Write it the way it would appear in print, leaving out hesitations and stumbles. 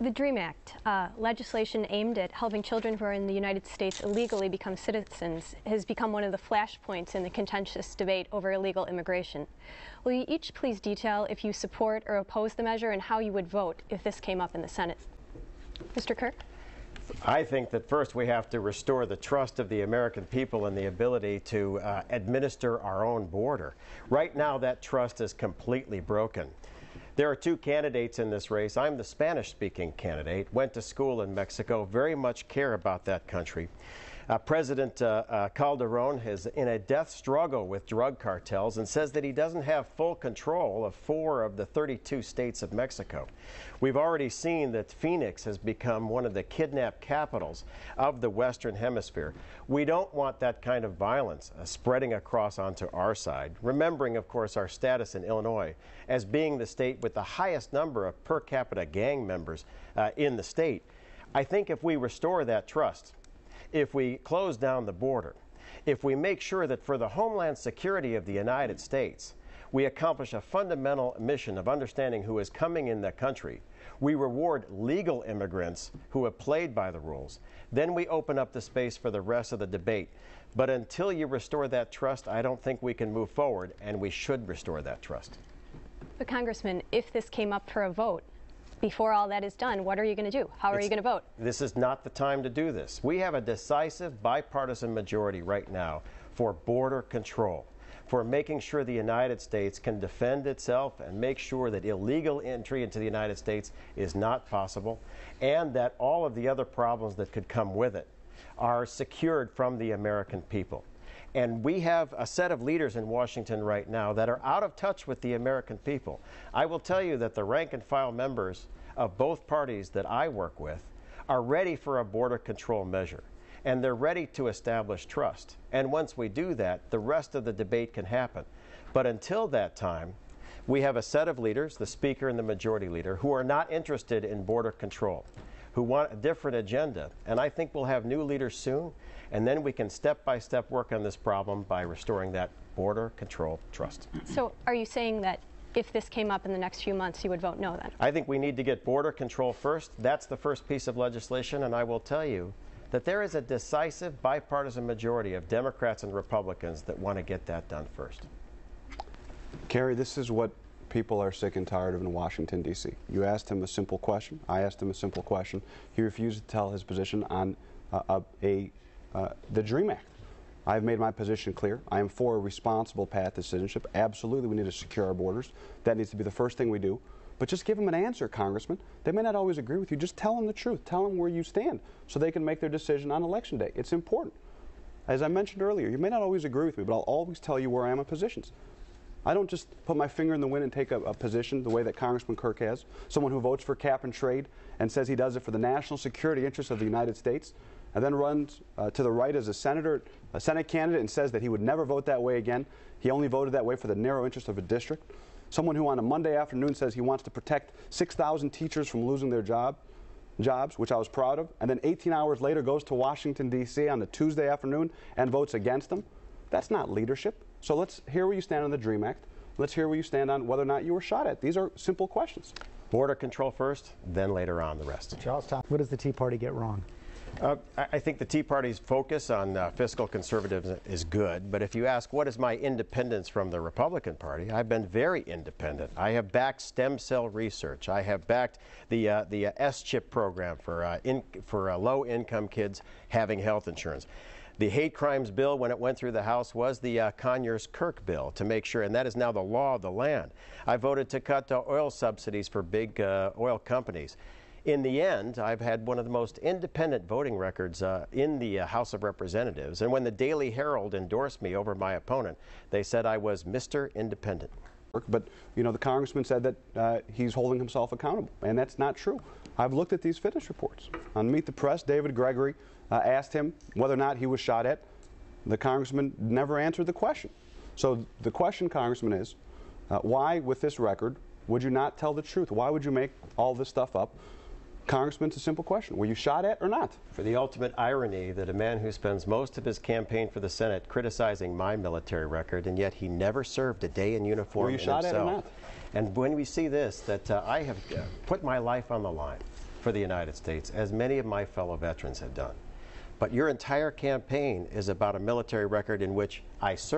The DREAM Act, legislation aimed at helping children who are in the United States illegally become citizens, has become one of the flashpoints in the contentious debate over illegal immigration. Will you each please detail if you support or oppose the measure and how you would vote if this came up in the Senate? Mr. Kirk? I think that first we have to restore the trust of the American people in the ability to administer our own border. Right now, that trust is completely broken. There are two candidates in this race. I'm the Spanish-speaking candidate, went to school in Mexico, very much care about that country. President Calderon is in a death struggle with drug cartels and says that he doesn't have full control of 4 of the 32 states of Mexico. We've already seen that Phoenix has become one of the kidnap capitals of the Western Hemisphere. We don't want that kind of violence spreading across onto our side, remembering, of course, our status in Illinois as being the state with the highest number of per capita gang members in the state. I think if we restore that trust, if we close down the border, if we make sure that for the homeland security of the United States, we accomplish a fundamental mission of understanding who is coming in the country, we reward legal immigrants who have played by the rules, then we open up the space for the rest of the debate. But until you restore that trust, I don't think we can move forward, and we should restore that trust. But Congressman, if this came up for a vote, before all that is done, what are you going to do? How are you going to vote? This is not the time to do this. We have a decisive bipartisan majority right now for border control, for making sure the United States can defend itself and make sure that illegal entry into the United States is not possible, and that all of the other problems that could come with it are secured from the American people. And we have a set of leaders in Washington right now that are out of touch with the American people. I will tell you that the rank and file members of both parties that I work with are ready for a border control measure, and they're ready to establish trust. And once we do that, the rest of the debate can happen. But until that time, we have a set of leaders, the Speaker and the Majority Leader, who are not interested in border control, who want a different agenda. And I think we'll have new leaders soon, and then we can step-by-step work on this problem by restoring that border control trust. So are you saying that if this came up in the next few months, you would vote no then? I think we need to get border control first. That's the first piece of legislation, and I will tell you that there is a decisive bipartisan majority of Democrats and Republicans that want to get that done first. Kerry, this is what people are sick and tired of in Washington, D.C. You asked him a simple question. I asked him a simple question. He refused to tell his position on the DREAM Act. I've made my position clear. I am for a responsible path to citizenship. Absolutely, we need to secure our borders. That needs to be the first thing we do. But just give them an answer, Congressman. They may not always agree with you. Just tell them the truth. Tell them where you stand so they can make their decision on Election Day. It's important. As I mentioned earlier, you may not always agree with me, but I'll always tell you where I am on positions. I don't just put my finger in the wind and take a position the way that Congressman Kirk has, someone who votes for cap and trade and says he does it for the national security interests of the United States, and then runs to the right as a Senate candidate and says that he would never vote that way again. He only voted that way for the narrow interest of a district. Someone who on a Monday afternoon says he wants to protect 6,000 teachers from losing their jobs, which I was proud of, and then 18 hours later goes to Washington, D.C. on a Tuesday afternoon and votes against them. That's not leadership. So let's hear where you stand on the DREAM Act. Let's hear where you stand on whether or not you were shot at. These are simple questions. Border control first, then later on the rest. Charles Thomas, what does the Tea Party get wrong? I think the Tea Party's focus on fiscal conservatism is good, but if you ask what is my independence from the Republican Party, I've been very independent. I have backed stem cell research. I have backed the S-chip program for low-income kids having health insurance. The hate crimes bill, when it went through the House, was the Conyers-Kirk bill to make sure, and that is now the law of the land. I voted to cut oil subsidies for big oil companies. In the end, I've had one of the most independent voting records in the House of Representatives. And when the Daily Herald endorsed me over my opponent, they said I was Mr. Independent. But, you know, the congressman said that he's holding himself accountable, and that's not true. I've looked at these fitness reports. On Meet the Press, David Gregory asked him whether or not he was shot at. The congressman never answered the question. So the question, Congressman, is why, with this record, would you not tell the truth? Why would you make all this stuff up? Congressman, it's a simple question. Were you shot at or not? For the ultimate irony that a man who spends most of his campaign for the Senate criticizing my military record, and yet he never served a day in uniform Were you shot himself. at or not? And when we see this, that I have put my life on the line for the United States, as many of my fellow veterans have done. But your entire campaign is about a military record in which I served.